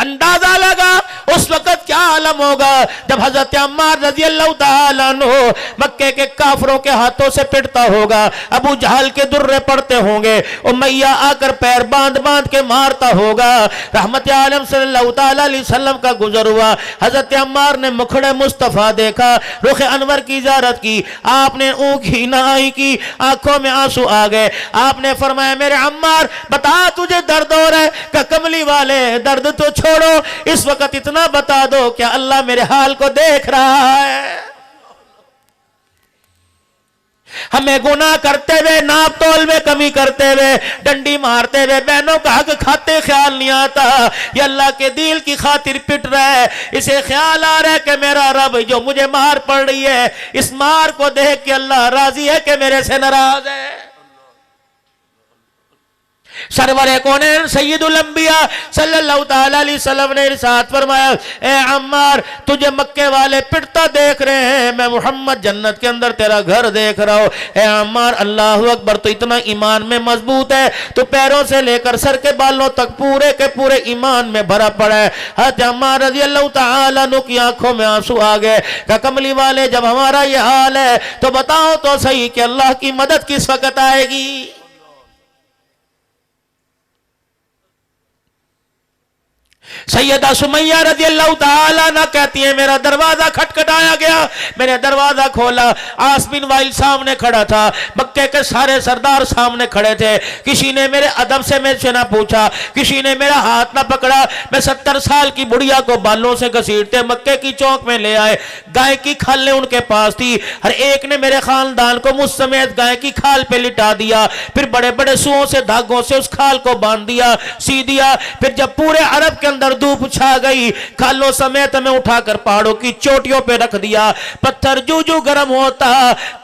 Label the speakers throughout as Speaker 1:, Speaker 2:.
Speaker 1: اندازہ لگا اس وقت کیا عالم ہوگا جب حضرت عمار رضی اللہ تعالیٰ عنہ مکے کے کافروں کے ہاتھوں سے پٹتا ہوگا، ابو جہل کے درے پڑتے ہوں گے، امیہ آ کر پیر باندھ باندھ کے مارتا ہوگا۔ رحمت عالم صلی اللہ تعالیٰ علیہ وسلم کا گزر ہوا، حضرت عمار نے مکھڑے مصطفیٰ دیکھا، رخ انور کی زیارت کی، آپ نے اونکھی نائی کی، آنکھوں میں آنسو آ گئے۔ آپ نے فرمایا میرے عمار بتا تجھے درد ہو رہا ہے؟ کہ کملی والے درد تو چھوڑو، اس وقت اتنا بتا دو کہ اللہ میرے حال کو دیکھ رہا ہے۔ ہمیں گناہ کرتے ہوئے، ناپ تول میں کمی کرتے ہوئے، ڈنڈی مارتے ہوئے، بہنوں کا حق کھاتے خیال نہیں آتا، یہ اللہ کے دل کی خاطر پٹ رہا ہے، اسے خیال آ رہا ہے کہ میرا رب جو مجھے مار پڑ رہی ہے، اس مار کو دیکھ کے اللہ راضی ہے کہ میرے سے ناراض ہے۔ سرور کونین سید الانبیاء صلی اللہ تعالیٰ علیہ وسلم نے ارشاد فرمایا اے عمار تجھے مکے والے پٹتا دیکھ رہے ہیں، میں محمد جنت کے اندر تیرا گھر دیکھ رہا ہوں۔ اے عمار اللہ اکبر، تو اتنا ایمان میں مضبوط ہے، تو پیروں سے لے کر سر کے بالوں تک پورے کے پورے ایمان میں بھرا پڑا ہے۔ حضرت عمار رضی اللہ تعالیٰ عنہ کی آنکھوں میں آنسو آ گئے کہ کملی والے جب ہمارا یہ حال ہے تو بتاؤ تو صحیح کہ اللہ کی مدد کس وقت آئے گی۔ سیدہ سمیہ رضی اللہ تعالیٰ عنہ کہتی ہیں میرا دروازہ کھٹکھٹایا گیا، میں نے دروازہ کھولا، عاص بن وائل سامنے کھڑا تھا، مکے کے سارے سردار سامنے کھڑے تھے، کسی نے میرے ادب سے میرے سے نہ پوچھا، کسی نے میرا ہاتھ نہ پکڑا، میں 70 سال کی بڑھیا کو بالوں سے گھسیٹتے مکے کی چوک میں لے آئے، گائے کی کھالیں ان کے پاس تھی، ہر ایک نے میرے خاندان کو مجھ سمیت گائے کی کھال پہ لٹا دیا، پھر بڑے بڑے سوؤں سے دھاگوں سے اس کھال کو باندھ دیا، سی دیا، پھر جب پورے عرب کے اندر دھوپ چھا گئی، کھالوں سمیت میں اٹھا کر پہاڑوں کی چوٹیوں پہ رکھ دیا، پتھر جو جو گرم ہوتا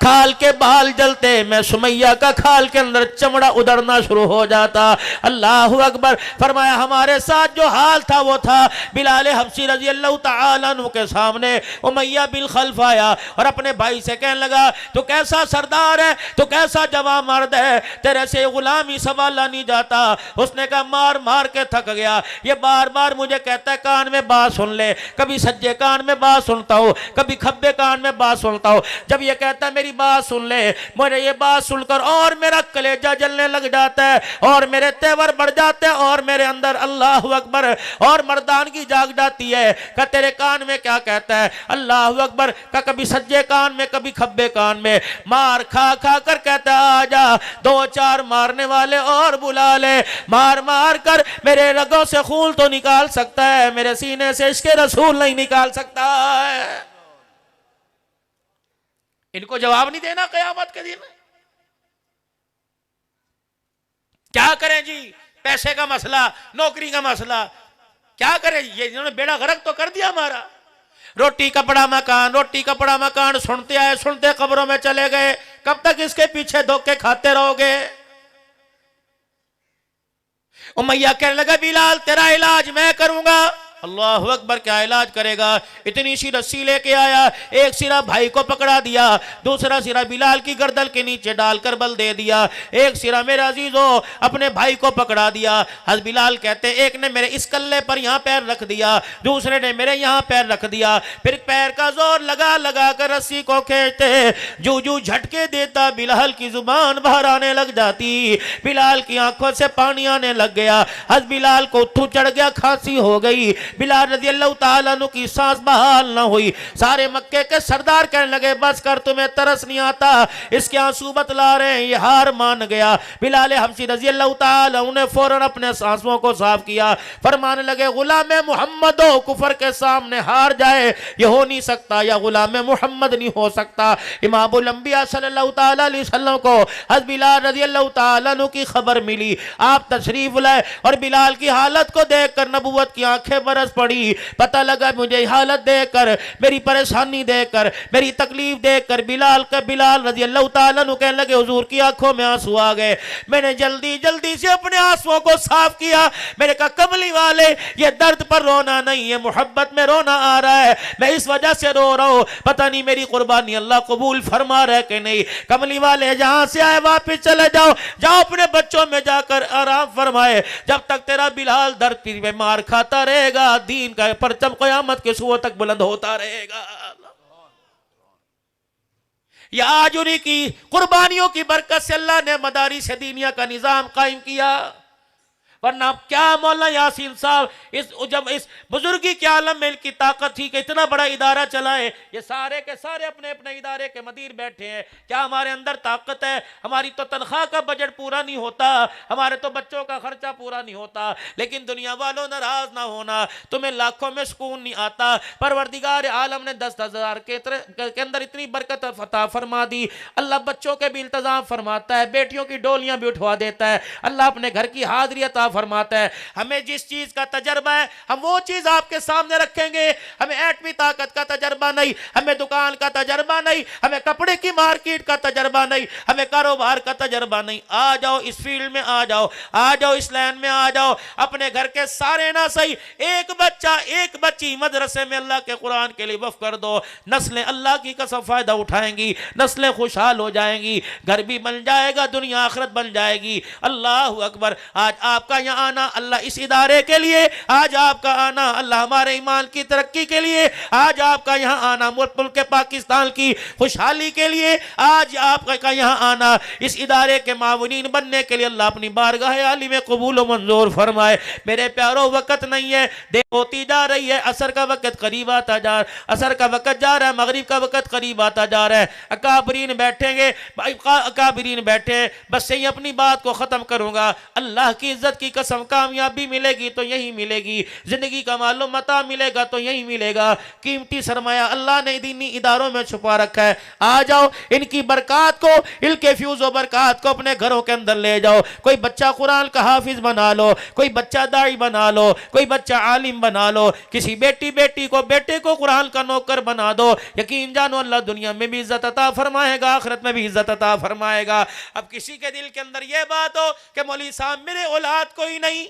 Speaker 1: کھال کے بال جلتے، میں سمیہ کا کھال کے اندر چمڑا ادھڑنا شروع ہو جاتا۔ اللہ اکبر، فرمایا ہمارے ساتھ جو حال تھا وہ تھا۔ بلال حبشی رضی اللہ تعالیٰ عنہ کے سامنے امیہ بن خلف آیا اور اپنے بھائی سے کہنے لگا تو کیسا سردار ہے، تو کیسا جوان مرد ہے، تیرے سے غلامی سنبھالا نہیں جاتا۔ اس نے کہا مار مار کے تھک گیا، یہ بار بار مجھے کہتا ہے کان میں بات سن لے، کبھی سجے کان میں بات سنتا ہوں، کبھی کھبے کان میں بات سنتا ہوں، جب یہ کہتا ہے میری بات سن لے، مجھے یہ بات سن کر اور میرا کلیجہ جلنے لگ جاتا ہے اور میرے تیور بڑھ جاتے ہیں اور میرے اندر اللہ اکبر اور مردانگی جاگ جاتی ہے کہ تیرے کان میں کیا کہتا ہے، اللہ اکبر، کہ کبھی سجے کان میں کبھی کھبے کان میں، مار کھا کھا کر کہتا ہے آجا 2-4 مارنے والے اور بلا لے، مار مار کر میرے رگوں سے خون تو نکال سکتا ہے، میرے سینے سے عشق رسول نہیں نکال سکتا ہے۔ ان کو جواب نہیں دینا قیامت کے دن؟ کیا کریں جی، پیسے کا مسئلہ، نوکری کا مسئلہ، کیا کریں؟ یہ انہوں نے بیڑا غرق تو کر دیا ہمارا۔ روٹی کپڑا مکان، روٹی کپڑا مکان سنتے آئے، سنتے قبروں میں چلے گئے، کب تک اس کے پیچھے دھوکے کھاتے رہو گے؟ امیہ کہنے لگا بلال تیرا علاج میں کروں گا۔ اللہ اکبر، کیا علاج کرے گا؟ اتنی سی رسی لے کے آیا، ایک سرا بھائی کو پکڑا دیا، دوسرا سرا بلال کی گردن کے نیچے ڈال کر بل دے دیا، ایک سرا میرے عزیزو اپنے بھائی کو پکڑا دیا۔ حضرت بلال کہتے ایک نے میرے اس کلے پر یہاں پیر رکھ دیا، دوسرے نے میرے یہاں پیر رکھ دیا، پھر پیر کا زور لگا لگا کر رسی کو کھینچتے، جو جو جھٹکے دیتا بلال کی زبان باہر آنے لگ جاتی، بلال کی آنکھوں سے پانی آنے لگ گیا، حضرت بلال کو اتھو چڑھ گیا، کھانسی ہو گئی، بلال رضی اللہ تعالیٰ عنہ کی سانس بحال نہ ہوئی۔ سارے مکے کے سردار کہنے لگے بس کر، تمہیں ترس نہیں آتا، اس کے آنسو بتلا رہے ہیں، یہ ہار مان گیا۔ بلال حبشی رضی اللہ تعالیٰ عنہ نے فوراً اپنے سانسوں کو صاف کیا، فرمانے لگے غلام محمد ہو کفر کے سامنے ہار جائے یہ ہو نہیں سکتا، یا غلام محمد نہیں ہو سکتا۔ امام الانبیاء صلی اللہ تعالیٰ علیہ وسلم کو حضرت بلال رضی اللہ تعالیٰ عنہ کی خبر ملی، آپ تشریف لائے اور بلال کی حالت کو دیکھ کر نبوت کی آنکھیں برس پڑی، پتہ لگا مجھے حالت دیکھ کر، میری پریشانی دیکھ کر، میری تکلیف دیکھ کر بلال رضی اللہ تعالیٰ عنہ کہنے لگے حضور کی آنکھوں میں آنسو آ گئے۔ میں نے جلدی جلدی سے اپنے آنسوؤں کو صاف کیا، میں نے کہا کملی والے یہ درد پر رونا نہیں، یہ محبت میں رونا آ رہا ہے، میں اس وجہ سے رو رہا ہوں، پتہ نہیں میری قربانی اللہ قبول فرما رہا ہے کہ نہیں۔ کملی والے جہاں سے آئے واپس چلے جاؤ، جاؤ اپنے بچوں میں جا کر آرام فرمائے، جب تک تیرا بلال درد پہ مار کھاتا رہے گا دین کا پرچم قیامت کے صبح تک بلند ہوتا رہے گا۔ یہ آج انہی کی قربانیوں کی برکت سے اللہ نے مدارس دینیہ کا نظام قائم کیا، ورنہ کیا مولانا یاسین صاحب جب اس بزرگی کے عالم میں ان کی طاقت تھی کہ اتنا بڑا ادارہ چلائے، یہ سارے کے سارے اپنے اپنے ادارے کے مدیر بیٹھے ہیں، کیا ہمارے اندر طاقت ہے؟ ہماری تو تنخواہ کا بجٹ پورا نہیں ہوتا، ہمارے تو بچوں کا خرچہ پورا نہیں ہوتا، لیکن دنیا والوں ناراض نہ ہونا، تمہیں لاکھوں میں سکون نہیں آتا، پروردگار عالم نے 10,000 کے اندر اتنی برکت عطا فرما دی، اللہ بچوں کے بھی التزام فرماتا ہے، بیٹیوں کی ڈولیاں بھی اٹھوا دیتا ہے، اللہ اپنے گھر کی حاضری عطا فرماتا ہے۔ ہمیں جس چیز کا تجربہ ہے ہم وہ چیز آپ کے سامنے رکھیں گے، ہمیں ایٹمی طاقت کا تجربہ نہیں، ہمیں دکان کا تجربہ نہیں، ہمیں کپڑے کی مارکیٹ کا تجربہ نہیں، ہمیں کاروبار کا تجربہ نہیں۔ آ جاؤ اس فیلڈ میں، آ جاؤ اس لائن میں، آ جاؤ، اپنے گھر کے سارے نہ صحیح ایک بچہ ایک بچی مدرسے میں اللہ کے قرآن کے لیے وقف کر دو، نسلیں اللہ کی قسم فائدہ اٹھائیں گی، نسلیں خوشحال ہو جائیں گی، گھر بھی بن جائے گا، دنیا آخرت بن جائے گی۔ اللہ اکبر۔ آج آپ کا یہاں آنا اللہ اس ادارے کے لیے، آج آپ کا آنا اللہ ہمارے ایمان کی ترقی کے لیے، آج آپ کا یہاں آنا ملک پاکستان کی خوشحالی کے لیے، آج آپ کا یہاں آنا اس ادارے کے معاونین بننے کے لیے، اللہ اپنی بارگاہ عالی میں قبول و منظور فرمائے۔ میرے پیاروں وقت نہیں ہے، دیر ہوتی جا رہی ہے، عصر کا وقت قریب آتا جا رہا ہے، عصر کا وقت جا رہا ہے، مغرب کا وقت قریب آتا جا رہا ہے، اکابرین بیٹھیں گے، اکابرین بیٹھے، بس یہی اپنی بات کو ختم کروں گا۔ اللہ کی عزت کی قسم، کامیابی ملے گی تو یہی ملے گی، زندگی کا مال و متاع ملے گا تو یہی ملے گا، قیمتی سرمایہ اللہ نے دینی اداروں میں چھپا رکھا ہے۔ آ جاؤ، ان کی برکات کو، ان کے فیوز و برکات کو اپنے گھروں کے اندر لے جاؤ۔ کوئی بچہ قرآن کا حافظ بنا لو، کوئی بچہ داعی بنا لو، کوئی بچہ عالم بنا لو، کسی بیٹے کو قرآن کا نوکر بنا دو، یقین جانو اللہ دنیا میں بھی عزت عطا فرمائے گا، آخرت میں بھی عزت عطا فرمائے گا۔ اب کسی کے دل کے اندر یہ بات ہو کہ مولوی صاحب میرے اولاد کوئی نہیں،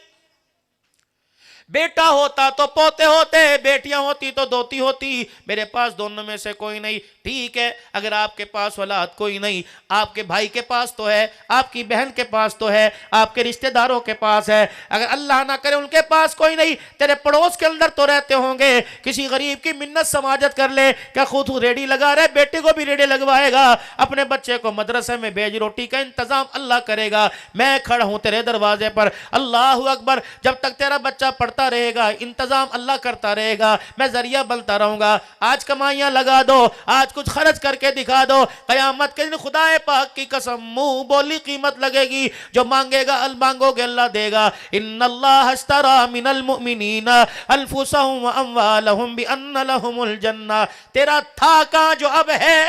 Speaker 1: بیٹا ہوتا تو پوتے ہوتے، بیٹیاں ہوتی تو دوتی ہوتی، میرے پاس دونوں میں سے کوئی نہیں۔ ٹھیک ہے، اگر آپ کے پاس اولاد کوئی نہیں، آپ کے بھائی کے پاس تو ہے، آپ کی بہن کے پاس تو ہے، آپ کے رشتہ داروں کے پاس ہے، اگر اللہ نہ کرے ان کے پاس کوئی نہیں، تیرے پڑوس کے اندر تو رہتے ہوں گے، کسی غریب کی منت سماجت کر لے، کیا خود ریڈی لگا رہے، بیٹے کو بھی ریڈی لگوائے گا، اپنے بچے کو مدرسے میں بھیج، روٹی کا انتظام اللہ کرے گا، میں کھڑا ہوں تیرے دروازے پر، اللہ اکبر، جب تک تیرا بچہ پڑھتا رہے گا، انتظام اللہ کرتا رہے گا، میں ذریعہ بنتا رہوں گا۔ آج کمائیاں لگا دو، آج کچھ خرچ کر کے دکھا دو، قیامت کے دن خدا پاک کی قسم منہ بولی قیمت لگے گی، جو مانگے گا مانگو گے اللہ دے گا۔ ان اللہ اشترى من المؤمنین انفسهم واموالهم بان لهم الجنہ، تیرا تھا کہاں جو اب ہے،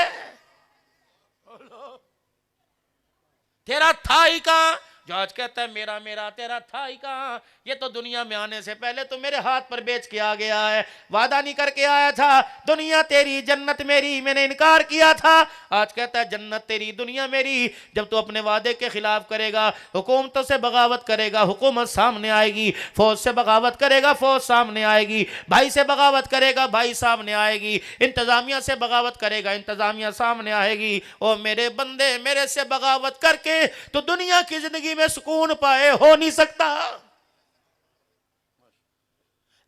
Speaker 1: تیرا تھا ہی کہاں جو آج کہتا ہے میرا میرا، تیرا تھا ہی کہاں؟ یہ تو دنیا میں آنے سے پہلے تو میرے ہاتھ پر بیچ کے آ گیا ہے، وعدہ نہیں کر کے آیا تھا دنیا تیری جنت میری، میں نے انکار کیا تھا، آج کہتا ہے جنت تیری دنیا میری۔ جب تو اپنے وعدے کے خلاف کرے گا، حکومتوں سے بغاوت کرے گا، حکومت سامنے آئے گی، فوج سے بغاوت کرے گا، فوج سامنے آئے گی، بھائی سے بغاوت کرے گا، بھائی سامنے آئے گی، انتظامیہ سے بغاوت کرے گا، انتظامیہ سامنے آئے گی۔ او میرے بندے، میرے سے بغاوت کر کے تو دنیا کی زندگی میں سکون پائے ہو نہیں سکتا۔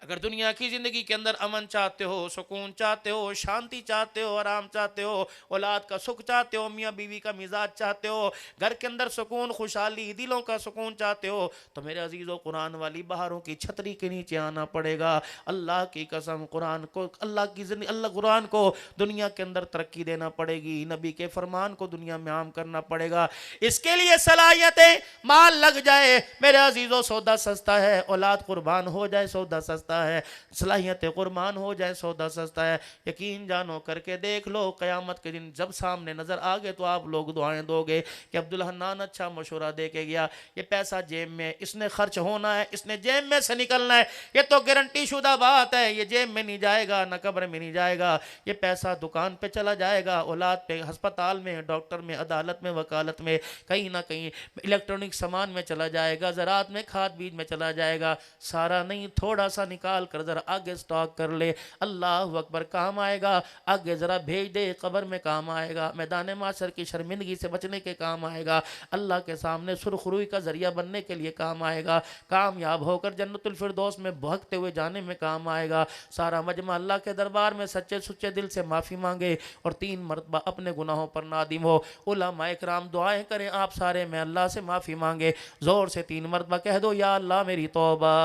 Speaker 1: اگر دنیا کی زندگی کے اندر امن چاہتے ہو، سکون چاہتے ہو، شانتی چاہتے ہو، آرام چاہتے ہو، اولاد کا سکھ چاہتے ہو، میاں بیوی کا مزاج چاہتے ہو، گھر کے اندر سکون، خوشحالی، دلوں کا سکون چاہتے ہو، تو میرے عزیزو قرآن والی بہاروں کی چھتری کے نیچے آنا پڑے گا۔ اللہ کی قسم قرآن کو، اللہ کی زندگی، اللہ قرآن کو دنیا کے اندر ترقی دینا پڑے گی، نبی کے فرمان کو دنیا میں عام کرنا پڑے گا۔ اس کے لیے صلاحیتیں، مال لگ جائے میرے عزیزو، سودا سستا ہے، اولاد قربان ہو جائے سودا سستا ہے، صلاحیت قربان ہو جائے سودا سستا ہے۔ یقین جانو، کر کے دیکھ لو، قیامت کے دن جب سامنے نظر آگے تو آپ لوگ دعائیں دو گے کہ عبدالحنان اچھا مشورہ دے کے گیا، یہ پیسہ جیب میں اس نے خرچ ہونا ہے، اس نے جیب میں سے نکلنا ہے، یہ تو گارنٹی شدہ بات ہے، یہ جیب میں نہیں جائے گا، نہ قبر میں نہیں جائے گا، یہ پیسہ دکان پہ چلا جائے گا، اولاد پہ، ہسپتال میں، ڈاکٹر میں، عدالت میں، وکالت میں، کہیں نہ کہیں الیکٹرونک سامان میں چلا جائے گا، زراعت میں، کھاد بیج میں چلا جائے گا، سارا نہیں تھوڑا سا نکل نکال کر ذرا آگے سٹاک کر لے، اللہ اکبر، کام آئے گا، آگے ذرا بھیج دے، قبر میں کام آئے گا، میدان معاشر کی شرمندگی سے بچنے کے کام آئے گا، اللہ کے سامنے سرخروئی کا ذریعہ بننے کے لیے کام آئے گا، کامیاب ہو کر جنت الفردوس میں بہکتے ہوئے جانے میں کام آئے گا۔ سارا مجمع اللہ کے دربار میں سچے سچے دل سے معافی مانگے اور 3 مرتبہ اپنے گناہوں پر نادم ہو۔ علماء اکرام دعائیں کریں، آپ سارے میں اللہ سے معافی مانگے، زور سے 3 مرتبہ کہہ دو یا اللہ میری توبہ،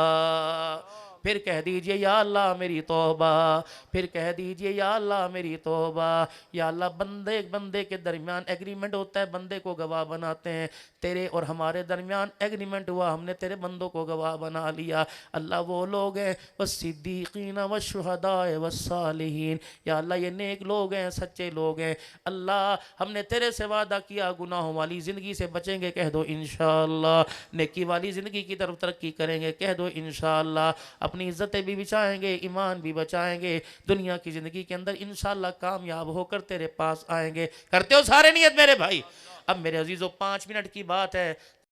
Speaker 1: پھر کہہ دیجئے یا اللہ میری توبہ، پھر کہہ دیجئے یا اللہ میری توبہ۔ یا اللہ، بندے کے درمیان ایگریمنٹ ہوتا ہے، بندے کو گواہ بناتے ہیں، تیرے اور ہمارے درمیان ایگریمنٹ ہوا، ہم نے تیرے بندوں کو گواہ بنا لیا۔ اللہ وہ لوگ ہیں والصدیقین والشہداء والصالحین، یا اللہ یہ نیک لوگ ہیں، سچے لوگ ہیں۔ اللہ ہم نے تیرے سے وعدہ کیا گناہوں والی زندگی سے بچیں گے، کہہ دو انشاءاللہ، نیکی والی زندگی کی طرف ترقی کریں گے، کہہ دو انشاءاللہ، اپنی عزتیں بھی بچائیں گے، ایمان بھی بچائیں گے، دنیا کی زندگی کے اندر انشاءاللہ کامیاب ہو کر تیرے پاس آئیں گے۔ کرتے ہو سارے نیت میرے بھائی؟ اب میرے عزیزو 5 منٹ کی بات ہے،